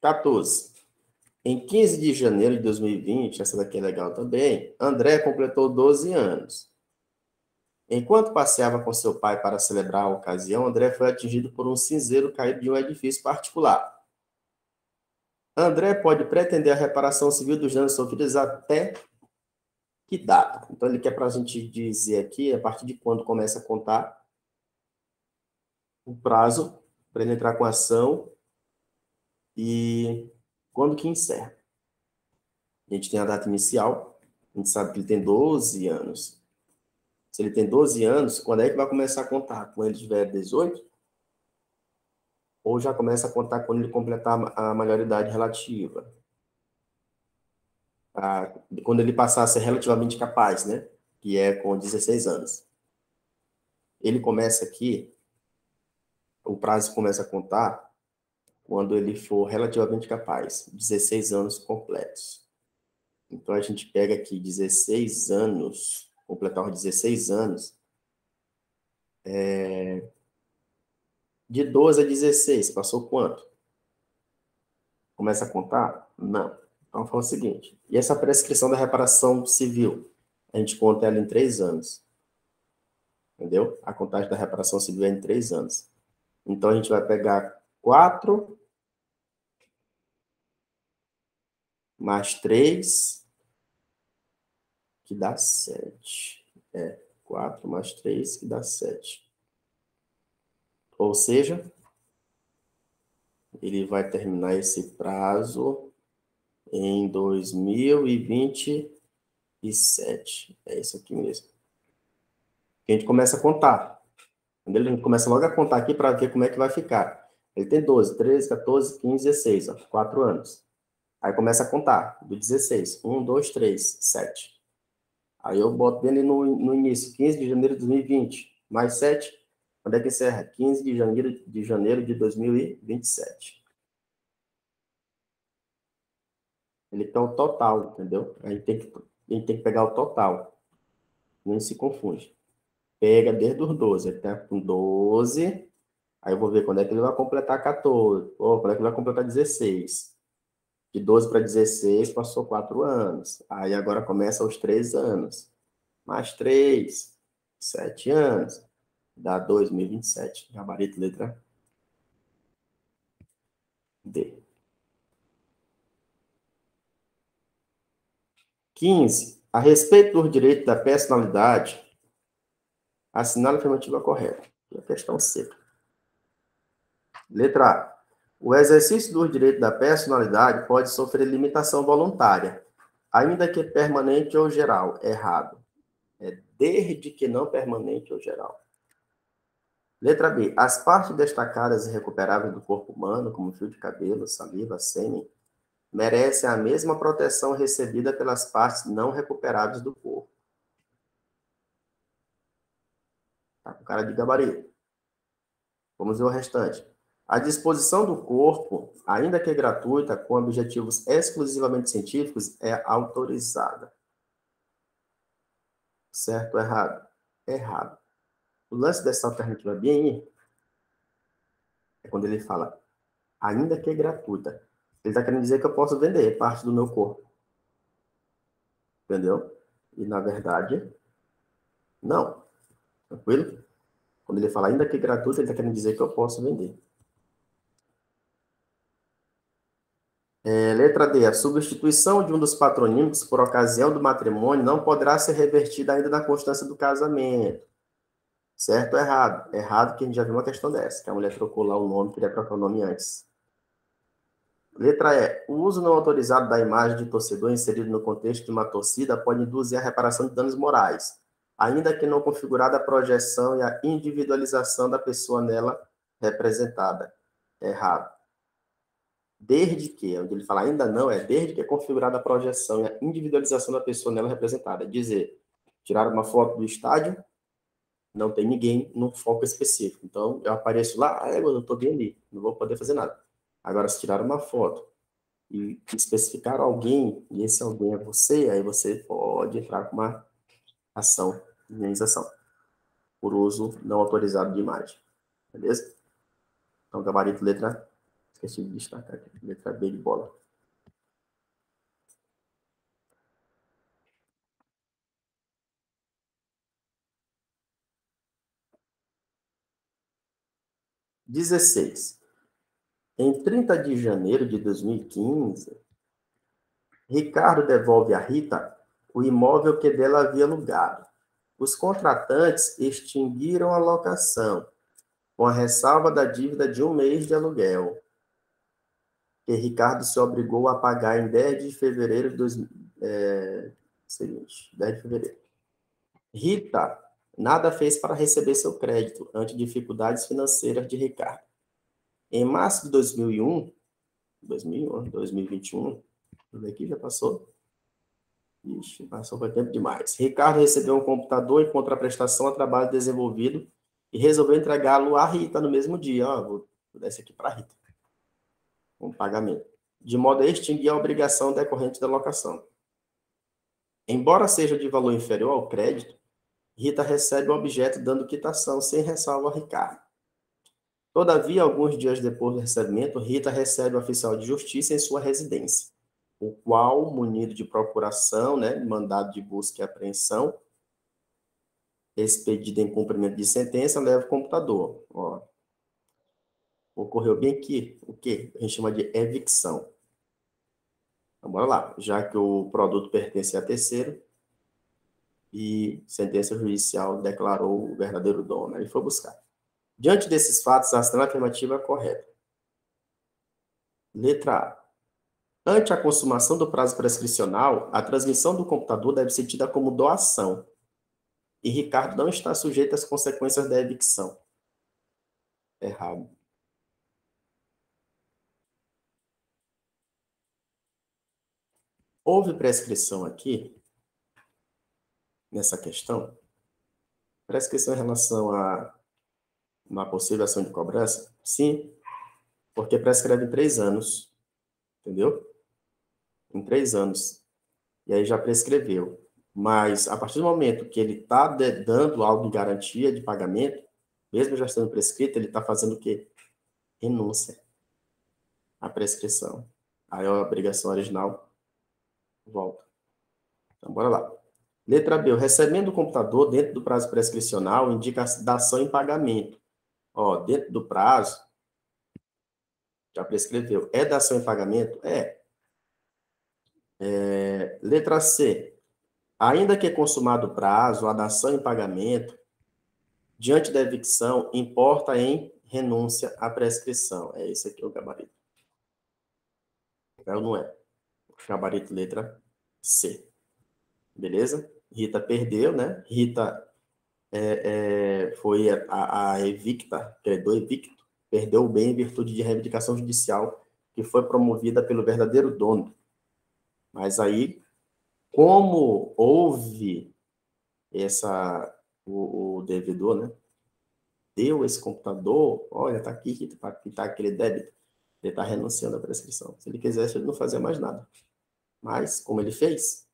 14. Em 15 de janeiro de 2020, essa daqui é legal também, André completou 12 anos. Enquanto passeava com seu pai para celebrar a ocasião, André foi atingido por um cinzeiro caído de um edifício particular. André pode pretender a reparação civil dos danos sofridos até que data? Então, ele quer para a gente dizer aqui, a partir de quando começa a contar o prazo para ele entrar com a ação e quando que encerra. A gente tem a data inicial, a gente sabe que ele tem 12 anos. Se ele tem 12 anos, quando é que vai começar a contar? Quando ele tiver 18? Ou já começa a contar quando ele completar a maioridade relativa? Quando ele passar a ser relativamente capaz, né? Que é com 16 anos. Ele começa aqui, o prazo começa a contar quando ele for relativamente capaz, 16 anos completos. Então, a gente pega aqui 16 anos, completar os 16 anos, de 12 a 16, passou quanto? Começa a contar? Não. Então, fala o seguinte, e essa prescrição da reparação civil? A gente conta ela em 3 anos. Entendeu? A contagem da reparação civil é em 3 anos. Então, a gente vai pegar 4 mais 3, que dá 7. 4 mais 3, que dá 7. Ou seja, ele vai terminar esse prazo em 2027. É isso aqui mesmo. A gente começa a contar. Entendeu? A gente começa logo a contar aqui para ver como é que vai ficar. Ele tem 12, 13, 14, 15, 16, ó, 4 anos. Aí começa a contar, do 16. 1, 2, 3, 7. Aí eu boto dele no início, 15 de janeiro de 2020, mais 7. Quando é que encerra? 15 de janeiro de 2027. Ele tem o total, entendeu? A gente tem que pegar o total. Não se confunde. Pega desde os 12. Ele tá com 12. Aí eu vou ver quando é que ele vai completar 14. Ou quando é que ele vai completar 16. De 12 para 16 passou 4 anos. Aí agora começa os 3 anos. Mais 3, 7 anos. Dá 2027. Gabarito, letra D. 15. A respeito dos direitos da personalidade, assinale a afirmativa correta. E a questão C. Letra A. O exercício dos direitos da personalidade pode sofrer limitação voluntária, ainda que permanente ou geral. Errado. É desde que não permanente ou geral. Letra B. As partes destacadas e recuperáveis do corpo humano, como fio de cabelo, saliva, sêmen, merecem a mesma proteção recebida pelas partes não recuperáveis do corpo. Tá com cara de gabarito. Vamos ver o restante. A disposição do corpo, ainda que gratuita, com objetivos exclusivamente científicos, é autorizada. Certo ou errado? Errado. O lance dessa alternativa B é quando ele fala, ainda que gratuita. Ele está querendo dizer que eu posso vender parte do meu corpo. Entendeu? E, na verdade, não. Tranquilo? Quando ele fala ainda que gratuito, ele está querendo dizer que eu posso vender. Letra D. A substituição de um dos patronímicos por ocasião do matrimônio não poderá ser revertida ainda na constância do casamento. Certo ou errado? Errado, que a gente já viu uma questão dessa, que a mulher trocou lá o nome, queria trocar o nome antes. Letra E. O uso não autorizado da imagem de torcedor inserido no contexto de uma torcida pode induzir a reparação de danos morais, ainda que não configurada a projeção e a individualização da pessoa nela representada. Errado. Desde que, onde ele fala ainda não, é desde que é configurada a projeção e a individualização da pessoa nela representada. Dizer, tirar uma foto do estádio, não tem ninguém num foco específico. Então, eu apareço lá, eu estou bem ali, não vou poder fazer nada. Agora, se tirar uma foto e especificar alguém, e esse alguém é você, aí você pode entrar com uma ação de indenização por uso não autorizado de imagem. Beleza? Então, gabarito, letra... Esqueci de destacar aqui. Letra B de bola. Dezesseis. Em 30 de janeiro de 2015, Ricardo devolve a Rita o imóvel que dela havia alugado. Os contratantes extinguiram a locação, com a ressalva da dívida de 1 mês de aluguel, que Ricardo se obrigou a pagar em 10 de fevereiro de 10 de fevereiro. Rita nada fez para receber seu crédito ante dificuldades financeiras de Ricardo. Em março de 2021, aqui já passou. Ixi, passou por tempo demais. Ricardo recebeu um computador em contraprestação a trabalho desenvolvido e resolveu entregá-lo à Rita no mesmo dia. Ó, vou dar esse aqui para a Rita. com pagamento, de modo a extinguir a obrigação decorrente da locação. Embora seja de valor inferior ao crédito, Rita recebe o objeto dando quitação sem ressalva a Ricardo. Todavia, alguns dias depois do recebimento, Rita recebe o oficial de justiça em sua residência, o qual, munido de procuração, mandado de busca e apreensão, expedido em cumprimento de sentença, leva o computador. Ó, ocorreu bem aqui o que a gente chama de evicção. Então, bora lá. Já que o produto pertence a terceiro e sentença judicial declarou o verdadeiro dono, ele foi buscar. Diante desses fatos, a ação afirmativa é correta. Letra A. Ante a consumação do prazo prescricional, a transmissão do computador deve ser tida como doação. E Ricardo não está sujeito às consequências da evicção. Errado. Houve prescrição aqui, nessa questão? Prescrição em relação a uma possível ação de cobrança? Sim, porque prescreve em 3 anos. Entendeu? Em 3 anos. E aí já prescreveu. Mas, a partir do momento que ele está dando algo em garantia de pagamento, mesmo já estando prescrito, ele está fazendo o quê? Renúncia à prescrição. Aí a obrigação original volta. Então, bora lá. Letra B. O recebimento do computador dentro do prazo prescricional indica a dação em pagamento. Ó, dentro do prazo, já prescreveu. É dação em pagamento? Letra C. Ainda que consumado o prazo, a dação em pagamento, diante da evicção, importa em renúncia à prescrição. É esse aqui o gabarito. É ou não é? Gabarito letra C. Beleza? Rita perdeu, né? Rita foi a evicta, credor evicto, perdeu o bem em virtude de reivindicação judicial que foi promovida pelo verdadeiro dono. Mas aí, como houve o devedor, né? Deu esse computador, olha, tá aqui, para quitar aquele débito, ele está renunciando à prescrição. Se ele quisesse, ele não fazia mais nada. Mas, como ele fez,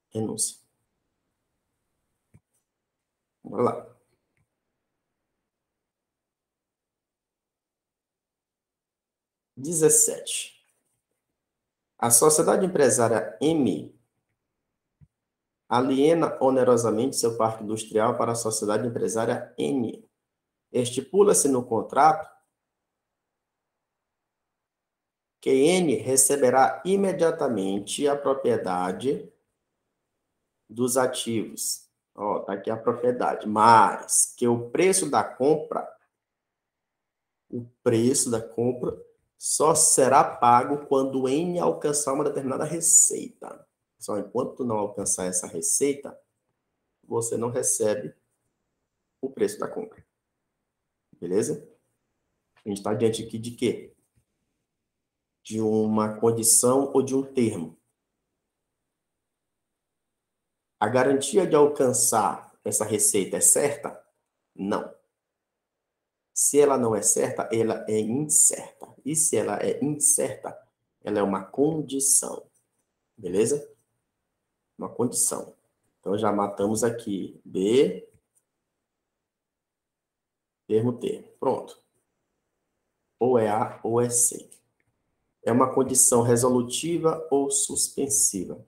renúncia. Vamos lá. (17) A sociedade empresária M aliena onerosamente seu parque industrial para a sociedade empresária N. Estipula-se no contrato que N receberá imediatamente a propriedade dos ativos. Ó, tá aqui a propriedade, mas que o preço da compra só será pago quando N alcançar uma determinada receita. Só enquanto não alcançar essa receita, você não recebe o preço da compra. Beleza? A gente está diante aqui de quê? De uma condição ou de um termo. A garantia de alcançar essa receita é certa? Não. Se ela não é certa, ela é incerta. E se ela é incerta, ela é uma condição. Beleza? Uma condição. Então, já matamos aqui B, termo T. Pronto. Ou é A ou é C. É uma condição resolutiva ou suspensiva.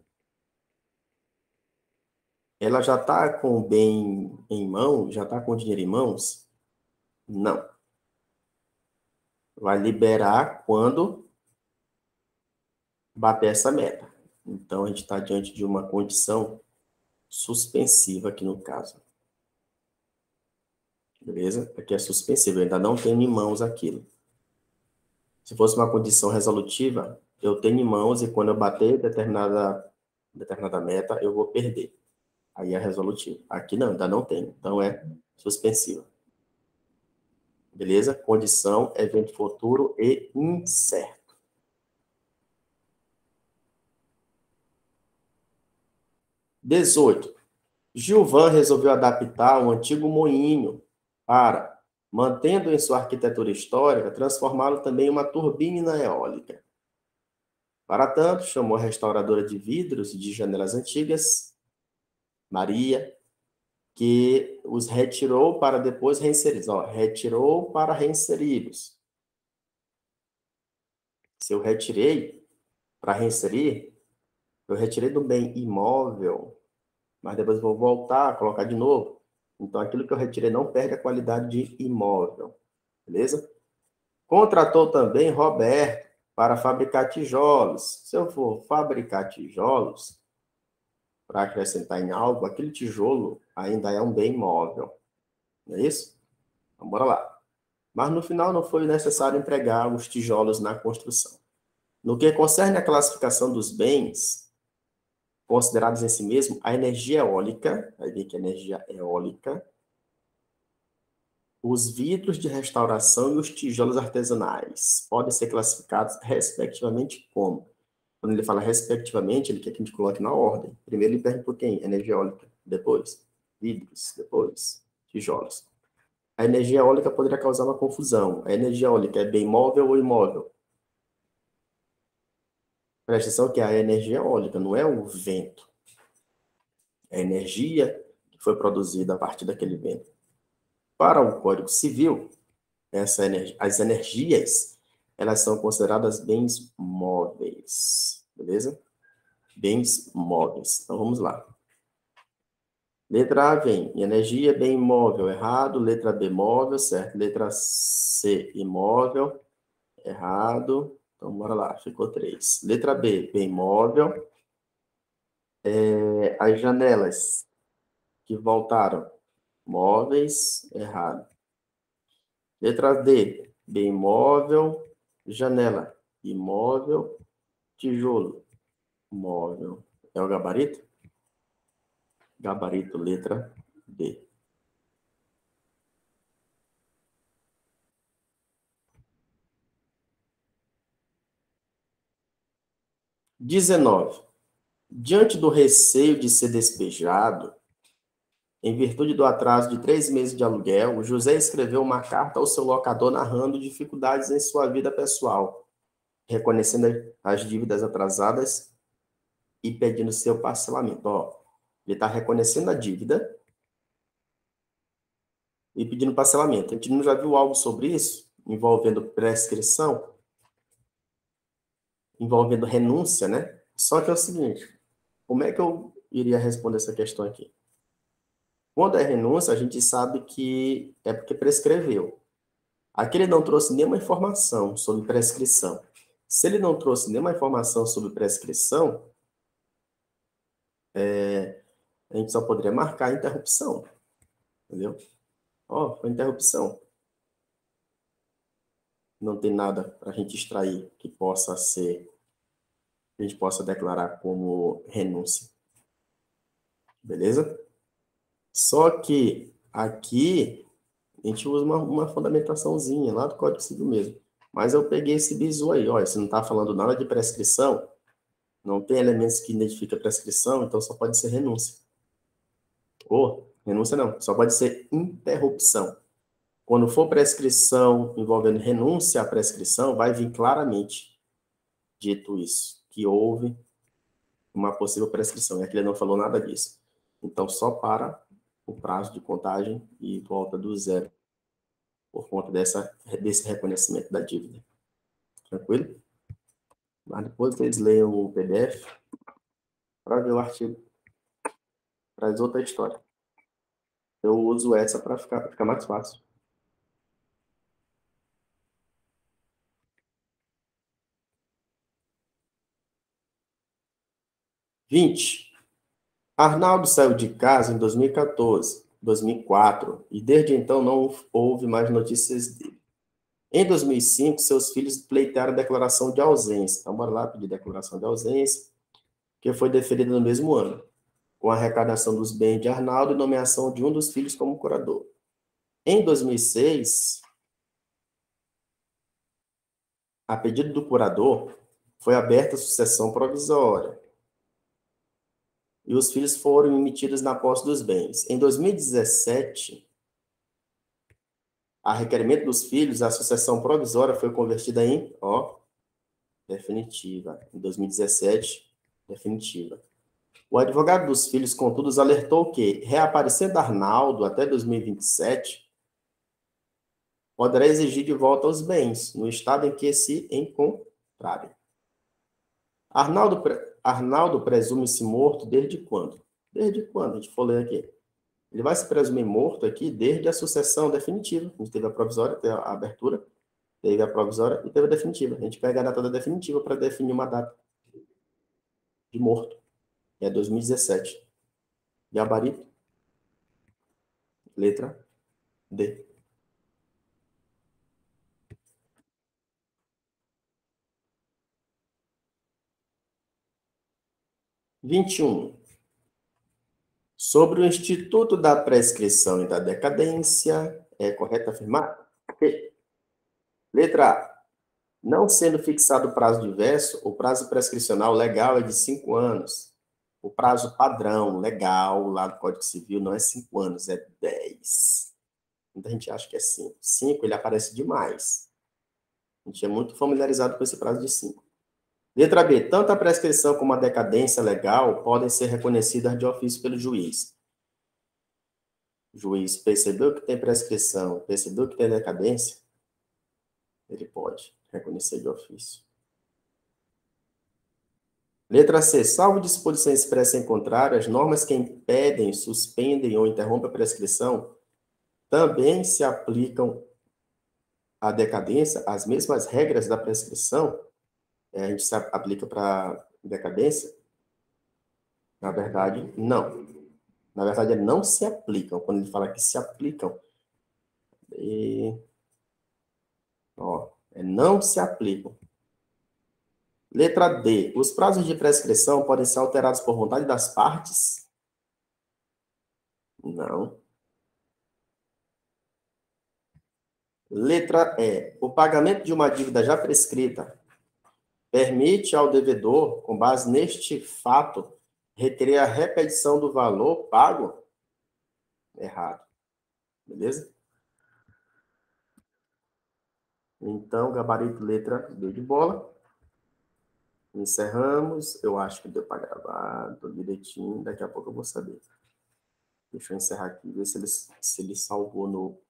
Ela já está com o bem em mão? Já está com o dinheiro em mãos? Não. Vai liberar quando bater essa meta. Então, a gente está diante de uma condição suspensiva aqui no caso. Beleza? Aqui é suspensivo, eu ainda não tenho em mãos aquilo. Se fosse uma condição resolutiva, eu tenho em mãos e quando eu bater determinada meta, eu vou perder. Aí é resolutivo. Aqui não, ainda não tenho. Então é suspensiva. Beleza? Condição, evento futuro e incerto. (18) Gilvan resolveu adaptar um antigo moinho para mantendo em sua arquitetura histórica, transformá-lo também em uma turbina eólica. Para tanto, chamou a restauradora de vidros e de janelas antigas, Maria, que os retirou para depois reinseri-los. Retirou para reinseri-los. Se eu retirei para reinserir, eu retirei do bem imóvel, mas depois vou voltar a colocar de novo. Então, aquilo que eu retirei não perde a qualidade de imóvel. Beleza? Contratou também Roberto para fabricar tijolos. Se eu for fabricar tijolos, para acrescentar em algo, aquele tijolo ainda é um bem imóvel. Não é isso? Então, bora lá. Mas no final não foi necessário empregar os tijolos na construção. No que concerne à classificação dos bens considerados em si mesmo, a energia eólica, vai ver que a energia eólica, os vidros de restauração e os tijolos artesanais podem ser classificados respectivamente como? Quando ele fala respectivamente, ele quer que a gente coloque na ordem. Primeiro ele pergunta quem? Energia eólica. Depois, vidros. Depois, tijolos. A energia eólica poderia causar uma confusão. A energia eólica é bem móvel ou imóvel? Presta atenção que a energia eólica não é o vento. É a energia que foi produzida a partir daquele vento. Para o Código Civil, as energias, elas são consideradas bens móveis, beleza? Bens móveis. Então, vamos lá. Letra A vem, energia, bem imóvel, errado. Letra B, móvel, certo. Letra C, imóvel, errado. Então, bora lá, ficou 3. Letra B, bem imóvel. As janelas que voltaram, móveis, errado. Letra D, bem imóvel, janela, imóvel, tijolo, móvel. É o gabarito? Gabarito, letra D. XIX. Diante do receio de ser despejado, em virtude do atraso de 3 meses de aluguel, José escreveu uma carta ao seu locador narrando dificuldades em sua vida pessoal, reconhecendo as dívidas atrasadas e pedindo seu parcelamento. Ele está reconhecendo a dívida e pedindo parcelamento. A gente não já viu algo sobre isso? Envolvendo prescrição? Envolvendo renúncia, né? Só que é o seguinte, como é que eu iria responder essa questão aqui? Quando é renúncia, a gente sabe que é porque prescreveu. Aqui ele não trouxe nenhuma informação sobre prescrição. Se ele não trouxe nenhuma informação sobre prescrição, a gente só poderia marcar a interrupção. Entendeu? Foi interrupção. Não tem nada para a gente extrair que possa ser, que a gente possa declarar como renúncia. Beleza? Só que aqui a gente usa uma fundamentaçãozinha lá do Código Civil mesmo. Mas eu peguei esse bizu aí, olha, se não está falando nada de prescrição, não tem elementos que identificam prescrição, então só pode ser renúncia. Ou, renúncia não, só pode ser interrupção. Quando for prescrição envolvendo renúncia à prescrição, vai vir claramente dito isso, que houve uma possível prescrição. E aqui ele não falou nada disso. Então, só para o prazo de contagem e volta do zero, por conta desse reconhecimento da dívida. Tranquilo? Mas depois vocês leiam o PDF para ver o artigo. Traz outra história. Eu uso essa para ficar mais fácil. Arnaldo saiu de casa em 2014, 2004, e desde então não houve mais notícias dele. Em 2005, seus filhos pleitearam declaração de ausência. Então, bora lá pedir declaração de ausência, que foi deferida no mesmo ano, com a arrecadação dos bens de Arnaldo e nomeação de um dos filhos como curador. Em 2006, a pedido do curador, foi aberta a sucessão provisória, e os filhos foram emitidos na posse dos bens. Em 2017, A requerimento dos filhos, a sucessão provisória foi convertida em, definitiva. Em 2017, definitiva. O advogado dos filhos, contudo, alertou que, reaparecendo Arnaldo até 2027, poderá exigir de volta os bens, no estado em que se encontrarem. Arnaldo presume-se morto desde quando? Desde quando? A gente for ler aqui. Ele vai se presumir morto aqui desde a sucessão definitiva. A gente teve a provisória, teve a abertura, teve a provisória e teve a definitiva. A gente pega a data da definitiva para definir uma data de morto, que é 2017. Gabarito, letra D. 21. Sobre o Instituto da Prescrição e da Decadência, é correto afirmar que, letra A, não sendo fixado prazo diverso, o prazo prescricional legal é de 5 anos. O prazo padrão legal lá do Código Civil não é 5 anos, é 10. Muita gente acha que é 5. 5, ele aparece demais. A gente é muito familiarizado com esse prazo de 5. Letra B. Tanto a prescrição como a decadência legal podem ser reconhecidas de ofício pelo juiz. O juiz percebeu que tem prescrição, percebeu que tem decadência, ele pode reconhecer de ofício. Letra C. Salvo disposição expressa em contrário, as normas que impedem, suspendem ou interrompem a prescrição também se aplicam à decadência, as mesmas regras da prescrição, a gente se aplica para decadência? Na verdade, não. Na verdade, não se aplicam. Quando ele fala que se aplicam, não se aplicam. Letra D. Os prazos de prescrição podem ser alterados por vontade das partes? Não. Letra E. O pagamento de uma dívida já prescrita permite ao devedor, com base neste fato, requerer a repetição do valor pago? Errado. Beleza? Então, gabarito letra D de bola. Encerramos. Eu acho que deu para gravar. Tô direitinho. Daqui a pouco eu vou saber. Deixa eu encerrar aqui e ver se ele salvou no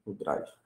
Drive.